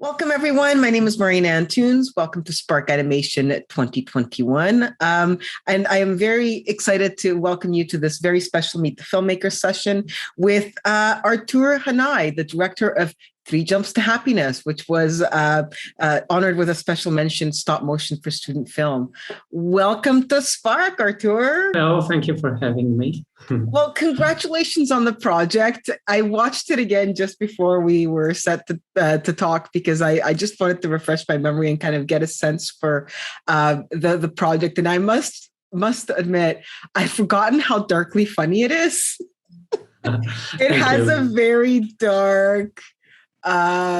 Welcome, everyone. My name is Marina Antunes. Welcome to Spark Animation 2021. And I am very excited to welcome you to this very special Meet the Filmmaker session with Artur Hanaj, the director of Three Jumps to Happiness, which was honored with a special mention stop motion for student film. Welcome to Spark, Artur. Hello, thank you for having me. Well, congratulations on the project. I watched it again just before we were set to talk because I just wanted to refresh my memory and kind of get a sense for the project. And I must admit, I've forgotten how darkly funny it is. It has a very dark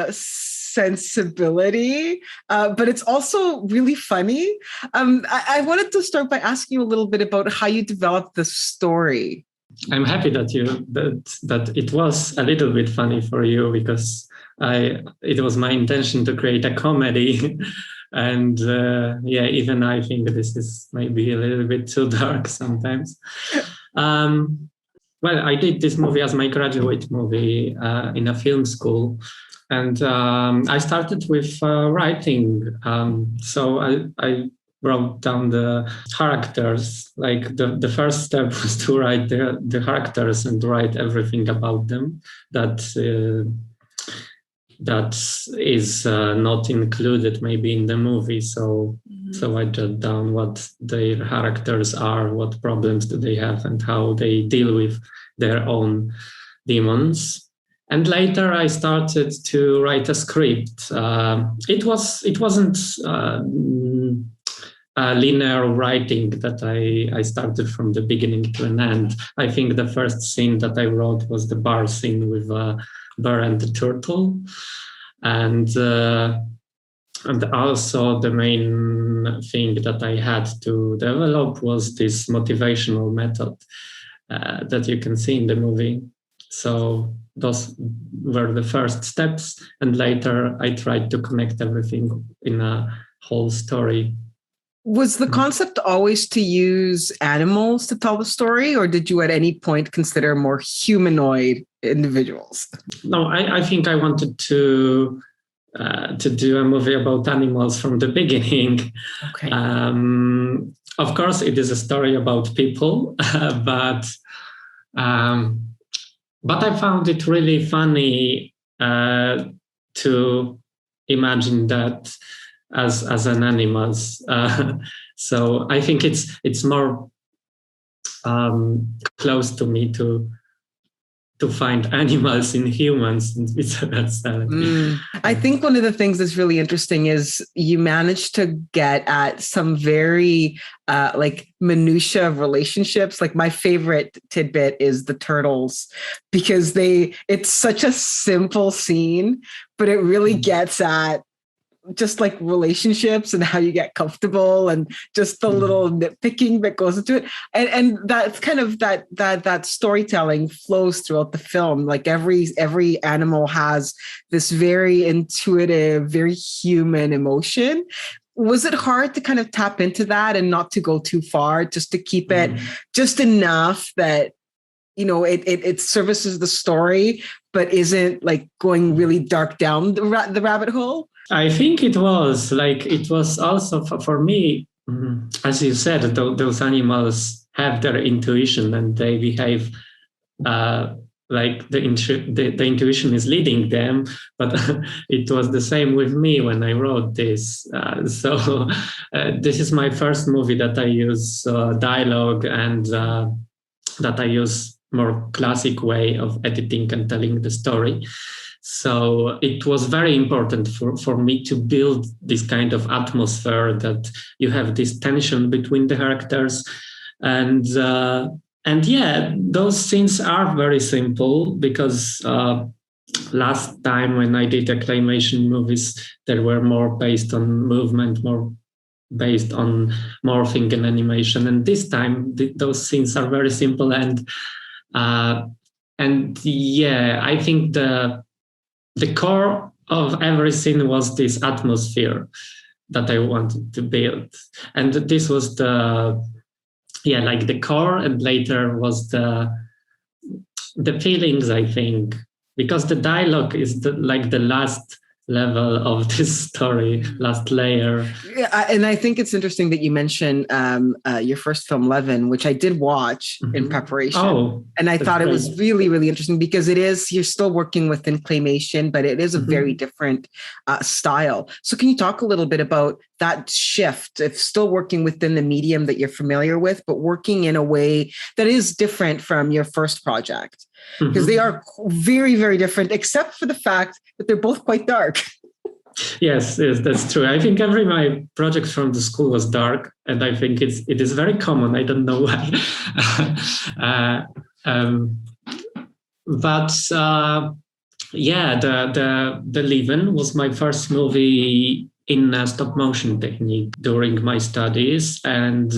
sensibility, but it's also really funny. I wanted to start by asking you a little bit about how you developed the story. I'm happy that it was a little bit funny for you because it was my intention to create a comedy. And even I think this is maybe a little bit too dark sometimes. Well, I did this movie as my graduate movie in a film school. And I started with writing. So I wrote down the characters. Like the first step was to write the characters and write everything about them that is not included maybe in the movie. So I jot down what their characters are, what problems do they have, and how they deal with their own demons. And later I started to write a script. It wasn't linear writing that I started from the beginning to an end. I think the first scene that I wrote was the bar scene with a bear and the turtle. And also the main thing that I had to develop was this motivational method that you can see in the movie. So those were the first steps. And later I tried to connect everything in a whole story. Was the concept always to use animals to tell the story, or did you at any point consider more humanoid individuals? No, I think I wanted to do a movie about animals from the beginning. Okay. Of course, it is a story about people, but I found it really funny to imagine that as an animals. So I think it's more close to me to find animals in humans. I think one of the things that's really interesting is you managed to get at some very minutia of relationships. Like my favorite tidbit is the turtles, because it's such a simple scene, but it really gets at just like relationships and how you get comfortable and just the little nitpicking that goes into it. And that's kind of that storytelling flows throughout the film. Like every animal has this very intuitive, very human emotion. Was it hard to kind of tap into that and not to go too far, just to keep it just enough that, you know, it services the story, but isn't like going really dark down the rabbit hole? I think it was also for me, as you said, those animals have their intuition and they behave like the intuition is leading them. But it was the same with me when I wrote this. So this is my first movie that I use dialogue and that I use more classic way of editing and telling the story. So it was very important for me to build this kind of atmosphere that you have this tension between the characters. And those scenes are very simple because last time when I did the Claymation movies, they were more based on movement, more based on morphing and animation. And this time those scenes are very simple. And I think the core of every scene was this atmosphere that I wanted to build. And this was the core, and later was the feelings, I think, because the dialogue is the last level of this story, last layer. Yeah, and I think it's interesting that you mentioned your first film, Levin, which I did watch in preparation. Oh, and I thought it was really, really interesting because you're still working within claymation, but it is a very different style. So can you talk a little bit about that shift of still working within the medium that you're familiar with, but working in a way that is different from your first project? Because they are very, very different, except for the fact that they're both quite dark. Yes, that's true. I think every my project from the school was dark, and I think it is very common. I don't know why, but yeah, the Leaven was my first movie in stop motion technique during my studies, and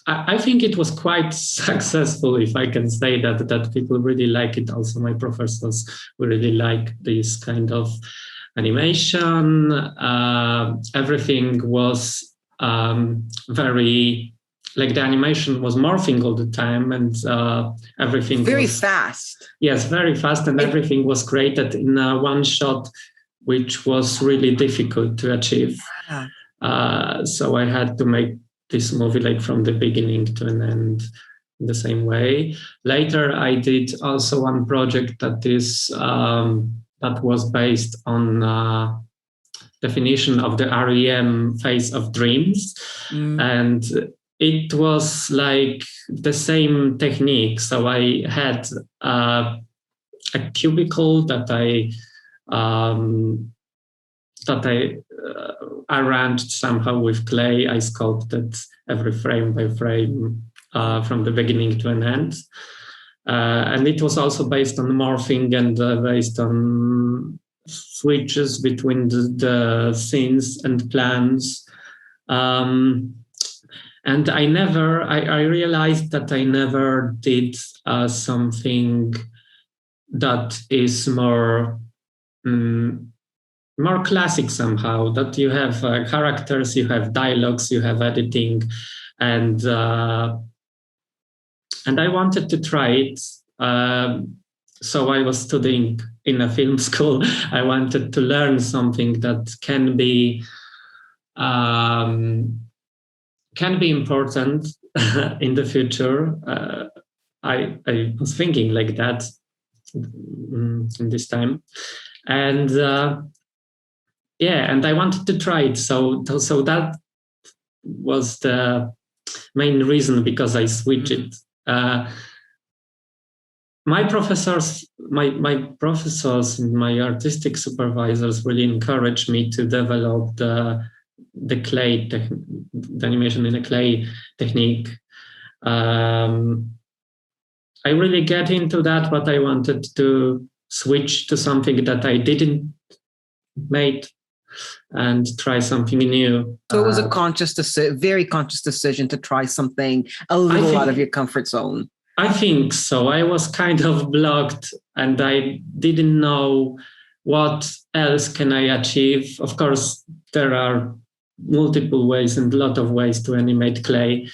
I think it was quite successful, if I can say that people really like it. Also, my professors really like this kind of animation. Everything was very, like the animation was morphing all the time, and everything very fast. Yes, very fast, and everything was created in one shot, which was really difficult to achieve. So I had to make this movie like from the beginning to an end in the same way. Later, I did also one project that was based on definition of the REM phase of dreams, and it was like the same technique. So I had a cubicle that I arranged somehow with clay. I sculpted every frame by frame from the beginning to an end. And it was also based on morphing and based on switches between the scenes and plans. And I realized that I never did something that is more classic somehow, that you have characters, you have dialogues, you have editing, and I wanted to try it. So I was studying in a film school. I wanted to learn something that can be important in the future. I was thinking like that in this time, and and I wanted to try it. So that was the main reason because I switched it. My professors, my artistic supervisors really encouraged me to develop the animation in a clay technique. I really get into that, but I wanted to switch to something that I didn't make and try something new. So it was a very conscious decision to try something a little out of your comfort zone. I think so. I was kind of blocked and I didn't know what else can I achieve. Of course, there are multiple ways and a lot of ways to animate clay.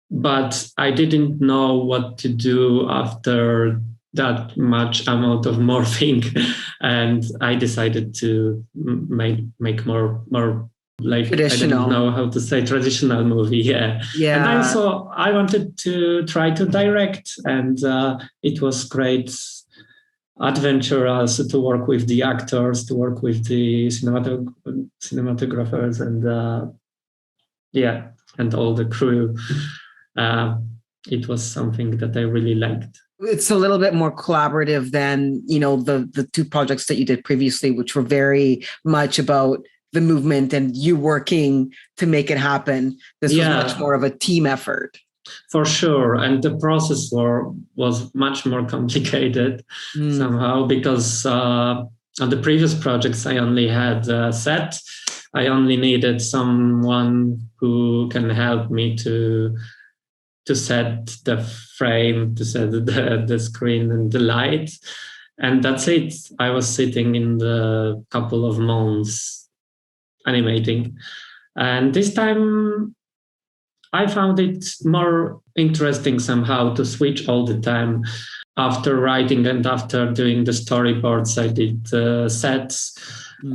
But I didn't know what to do after that much amount of morphing, and I decided to make more like traditional. I don't know how to say traditional movie. Yeah. And also I wanted to try to direct, and it was great adventure also to work with the actors, to work with the cinematographers, and and all the crew. It was something that I really liked. It's a little bit more collaborative than, the two projects that you did previously, which were very much about the movement and you working to make it happen. This was much more of a team effort. For sure. And the process was much more complicated somehow, because on the previous projects, I only had a set. I only needed someone who can help me to set the frame, to set the screen and the light. And that's it. I was sitting in the couple of months animating. And this time I found it more interesting somehow to switch all the time. after writing and after doing the storyboards, I did sets,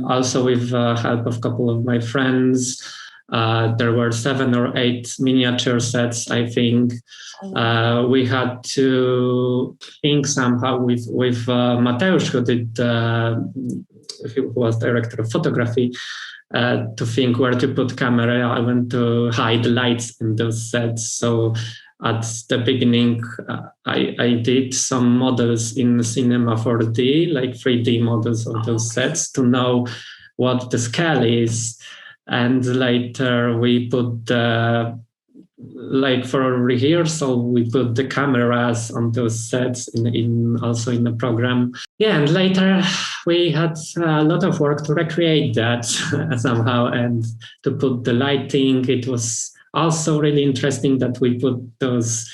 also with help of a couple of my friends. There were 7 or 8 miniature sets, I think. We had to think somehow with Mateusz, who was director of photography, to think where to put camera. I want to hide lights in those sets. So at the beginning, I did some models in Cinema 4D, like 3D models of those sets to know what the scale is. And later we put like for a rehearsal, we put the cameras on those sets also in the program. Yeah, and later we had a lot of work to recreate that somehow and to put the lighting. It was also really interesting that we put those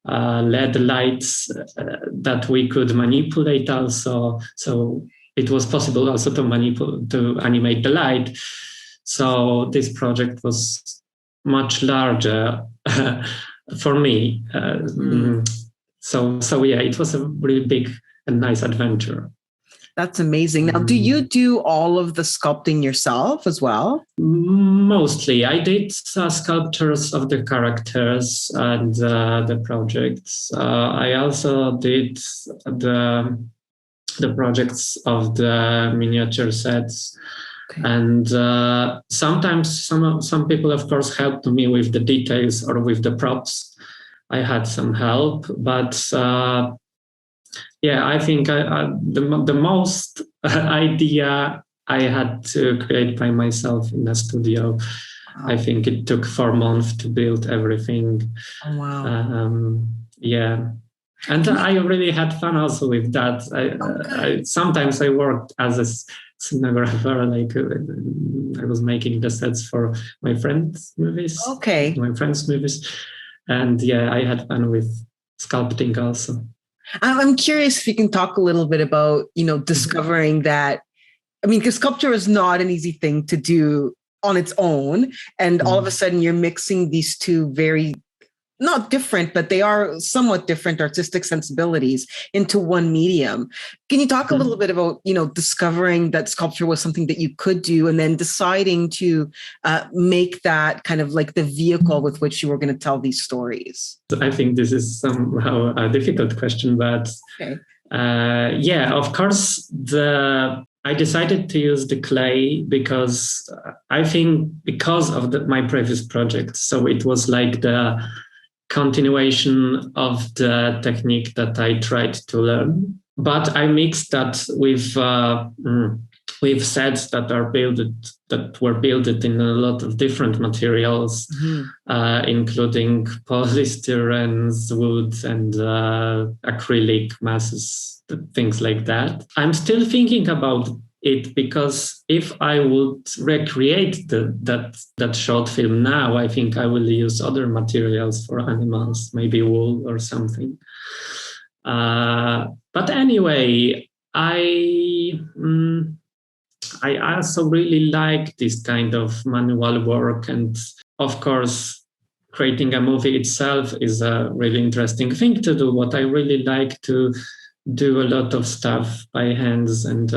LED lights that we could manipulate also. So it was possible also to animate the light. So this project was much larger for me. So yeah, it was a really big and nice adventure. That's amazing. Now, do you do all of the sculpting yourself as well? Mostly. I did sculptures of the characters and the projects. I also did the projects of the miniature sets. Okay. And sometimes some people, of course, helped me with the details or with the props. I had some help, but yeah, I think the most idea I had to create by myself in the studio. Wow. I think it took 4 months to build everything. Oh, wow. Yeah. And I really had fun also with that. Sometimes I worked as a scenographer, like I was making the sets for my friends' movies. Okay. My friends' movies. And yeah, I had fun with sculpting also. I'm curious if you can talk a little bit about, discovering that, I mean, because sculpture is not an easy thing to do on its own. And all of a sudden you're mixing these two very, not different, but they are somewhat different artistic sensibilities into one medium. Can you talk a little bit about, discovering that sculpture was something that you could do and then deciding to make that kind of like the vehicle with which you were going to tell these stories? I think this is somehow a difficult question, but okay. Yeah, of course, I decided to use the clay because I think because of my previous project. So it was like the continuation of the technique that I tried to learn, but I mixed that with sets that were built in a lot of different materials, including polystyrene, wood, and acrylic masses, things like that. I'm still thinking about it because if I would recreate that short film now, I think I will use other materials for animals, maybe wool or something. But anyway, I also really like this kind of manual work, and of course, creating a movie itself is a really interesting thing to do. What I really like to do a lot of stuff by hands, and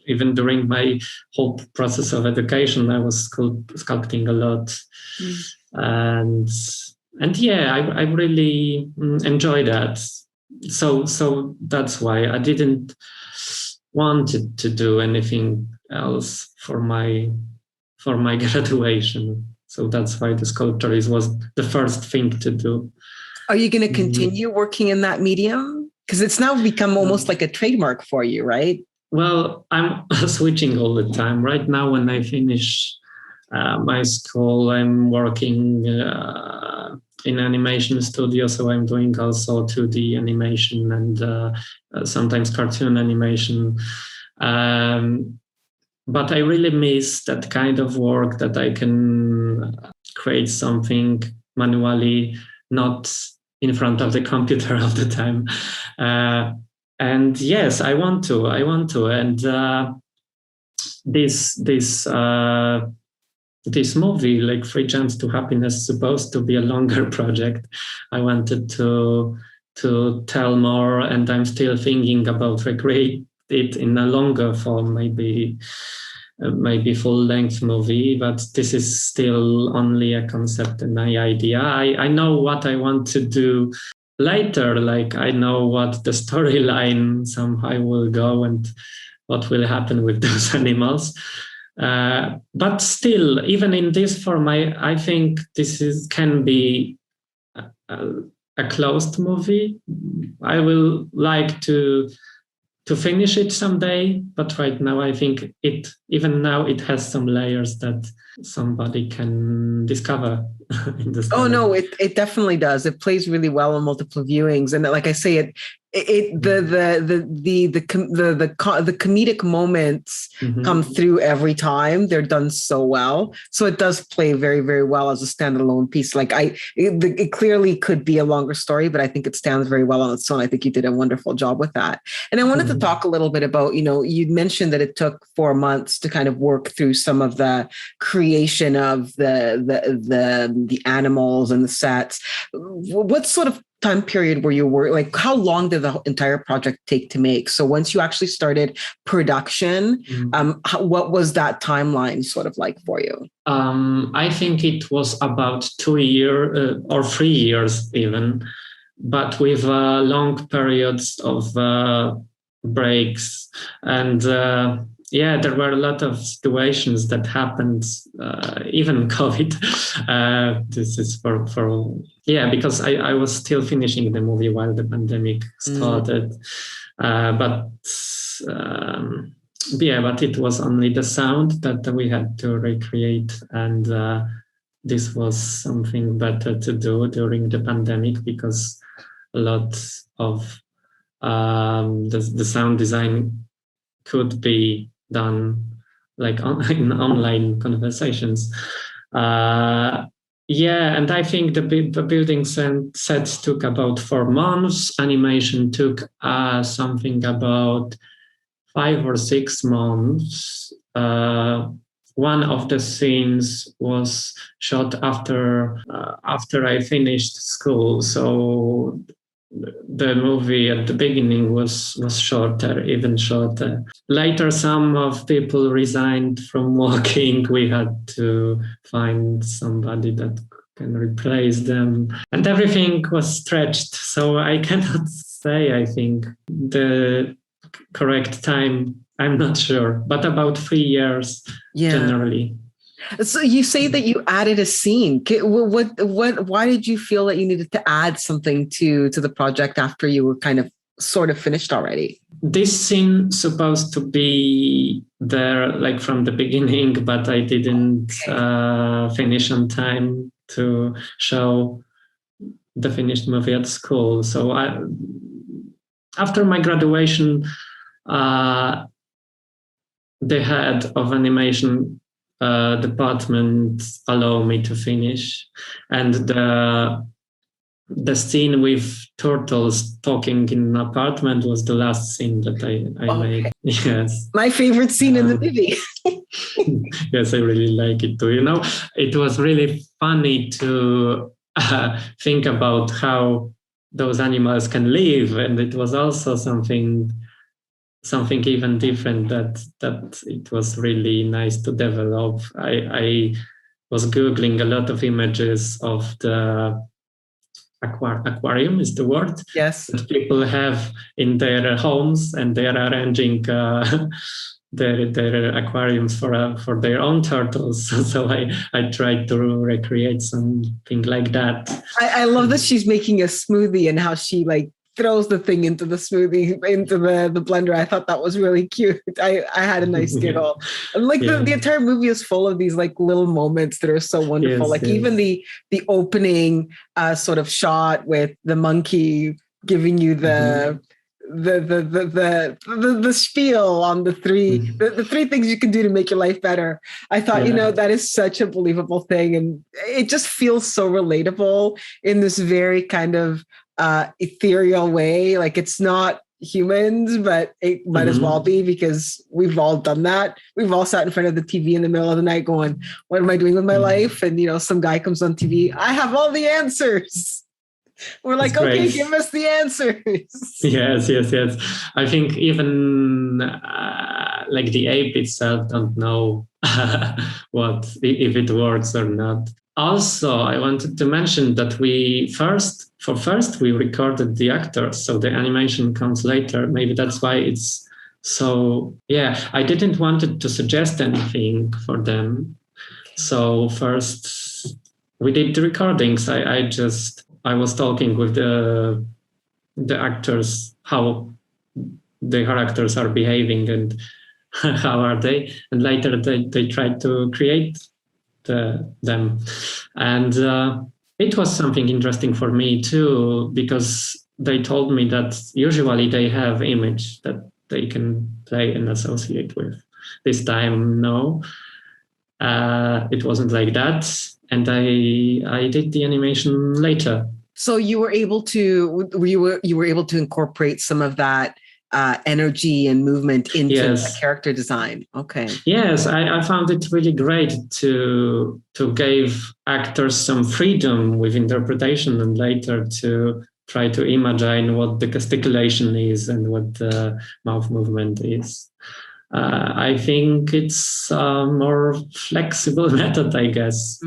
even during my whole process of education, I was sculpting a lot, and yeah, I really enjoy that. So that's why I didn't want to do anything else for my graduation. So that's why the sculpture was the first thing to do. Are you going to continue working in that medium? Because it's now become almost like a trademark for you, right? Well, I'm switching all the time. Right now, when I finish my school, I'm working in animation studio. So I'm doing also 2D animation and sometimes cartoon animation. But I really miss that kind of work that I can create something manually, not in front of the computer all the time. And yes, I want to. And this this movie, like Three Jumps to Happiness, is supposed to be a longer project. I wanted to tell more, and I'm still thinking about recreate it in a longer form, maybe full-length movie, but this is still only a concept and an idea. I know what I want to do later, like I know what the storyline somehow will go and what will happen with those animals. But still, even in this form, I think this can be a closed movie. I will like to finish it someday, but right now I think it has some layers that somebody can discover in the story. Oh no, it definitely does. It plays really well on multiple viewings, and like I say, the comedic moments come through every time. They're done so well, so it does play very, very well as a standalone piece. Like it clearly could be a longer story, but I think it stands very well on its own. I think you did a wonderful job with that. And I wanted to talk a little bit about, you mentioned that it took 4 months to kind of work through some of the creation of the animals and the sets. What sort of time period were you working? Like, how long did the entire project take to make? So once you actually started production, what was that timeline sort of like for you? I think it was about 2 years or 3 years even, but with long periods of breaks. And there were a lot of situations that happened, even COVID. This is because I was still finishing the movie while the pandemic started. But it was only the sound that we had to recreate, and this was something better to do during the pandemic because a lot of the sound design could be done like in online conversations. And I think the building sets took about 4 months. Animation took something about 5 or 6 months. One of the scenes was shot after I finished school, so the movie at the beginning was shorter, even shorter. Later, some of people resigned from working. We had to find somebody that can replace them, and everything was stretched. So I cannot say, I think, the correct time. I'm not sure, but about 3 years generally. So you say that you added a scene. Why did you feel that you needed to add something to the project after you were kind of sort of finished already? This scene supposed to be there like from the beginning, but I didn't finish on time to show the finished movie at school. So after my graduation, the head of animation department allowed me to finish, and the scene with turtles talking in an apartment was the last scene that I made. Yes, my favorite scene in the movie. Yes, I really like it too. It was really funny to think about how those animals can live, and it was also something even different that it was really nice to develop. I was Googling a lot of images of the aquarium is the word? Yes. That people have in their homes, and they are arranging their aquariums for their own turtles. So I tried to recreate something like that. I love that she's making a smoothie and how she throws the thing into the smoothie, into the blender. I thought that was really cute. I had a nice giggle. And the entire movie is full of these little moments that are so wonderful. Even the opening sort of shot with the monkey giving you the spiel on the three things you can do to make your life better. I thought, that is such a believable thing. And it just feels so relatable in this very kind of ethereal way. It's not humans, but it might as well be, because we've all done that. We've all sat in front of the TV in the middle of the night going, what am I doing with my life? And, some guy comes on TV, I have all the answers. We're like, okay, give us the answers. Yes. I think even like the ape itself don't know if it works or not. Also, I wanted to mention that we recorded the actors, so the animation comes later. Maybe that's why it's so. Yeah, I didn't want to suggest anything for them. So first, we did the recordings. I was talking with the actors, how the characters are behaving and how are they, and later they tried to create them, and it was something interesting for me too, because they told me that usually they have image that they can play and associate with. This time, no, it wasn't like that. And I did the animation later. So you were able to incorporate some of that energy and movement into the character design. Okay. Yes, I found it really great to give actors some freedom with interpretation, and later to try to imagine what the gesticulation is and what the mouth movement is. I think it's a more flexible method, I guess.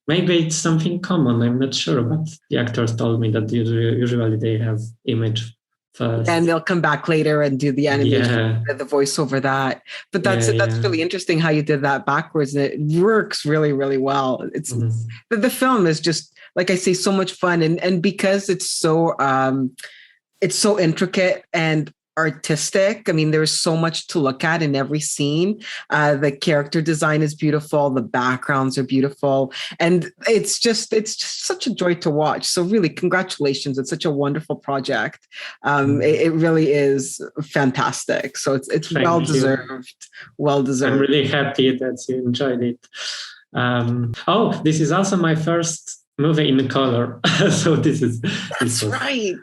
Maybe it's something common, I'm not sure, but the actors told me that usually they have image first. And they'll come back later and do the animation, the voice over that. But that's really interesting how you did that backwards. It works really, really well. It's the film is just, like I say, so much fun. And because it's so intricate and artistic. I mean, there's so much to look at in every scene. The character design is beautiful. The backgrounds are beautiful. And it's just such a joy to watch. So really, congratulations. It's such a wonderful project. It really is fantastic. So it's well-deserved. Well-deserved. I'm really happy that you enjoyed it. This is also my first movie in color. So That's right.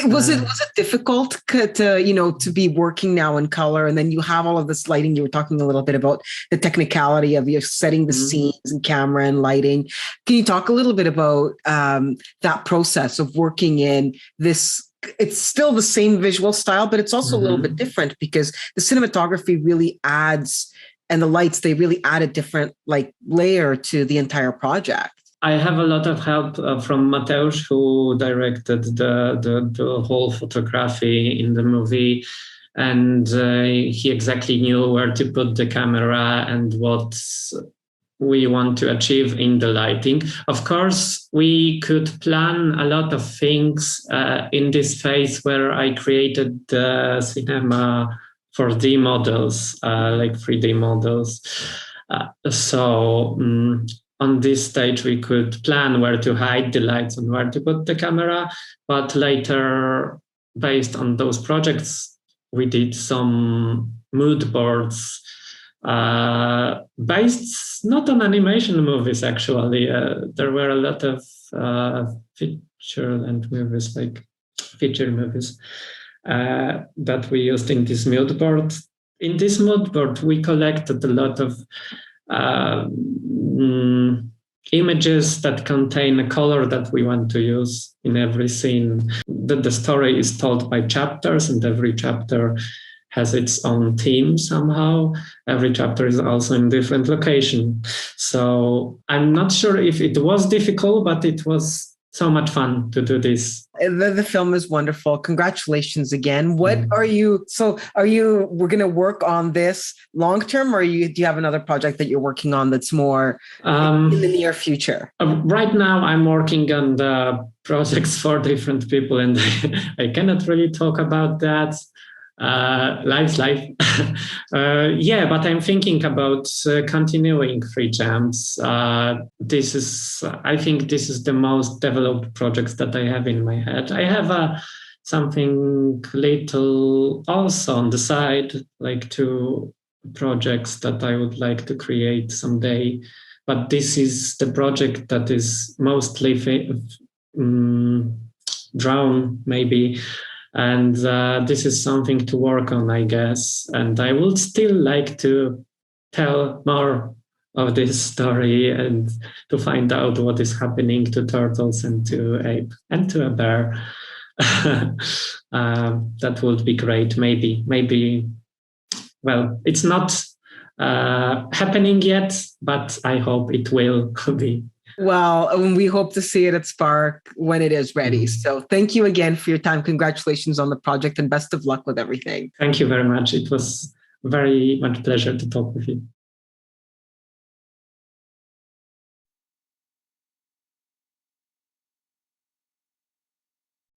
Was it difficult to be working now in color, and then you have all of this lighting? You were talking a little bit about the technicality of setting the scenes and camera and lighting. Can you talk a little bit about that process of working in this? It's still the same visual style, but it's also a little bit different, because the cinematography really adds, and the lights, they really add a different layer to the entire project. I have a lot of help from Mateusz, who directed the whole photography in the movie, and he exactly knew where to put the camera and what we want to achieve in the lighting. Of course, we could plan a lot of things in this phase where I created the cinema 4D models, like 3D models. On this stage, we could plan where to hide the lights and where to put the camera. But later, based on those projects, we did some mood boards based not on animation movies, actually. There were a lot of feature movies, like feature movies, that we used in this mood board. In this mood board, we collected a lot of images that contain a color that we want to use in every scene. The story is told by chapters, and every chapter has its own theme somehow. Every chapter is also in different location. So I'm not sure if it was difficult, but it was so much fun to do this. The film is wonderful. Congratulations again. We're going to work on this long term, or do you have another project that you're working on that's more in the near future? Right now, I'm working on the projects for different people, and I cannot really talk about that. Life's life. But I'm thinking about continuing Free Jams. I think this is the most developed project that I have in my head. I have something little also on the side, like 2 projects that I would like to create someday. But this is the project that is mostly drawn maybe. And this is something to work on, I guess. And I would still like to tell more of this story and to find out what is happening to turtles and to ape and to a bear. That would be great. Maybe. Well, it's not happening yet, but I hope it will be. Well, and we hope to see it at Spark when it is ready. So thank you again for your time. Congratulations on the project and best of luck with everything. Thank you very much. It was very much pleasure to talk with you.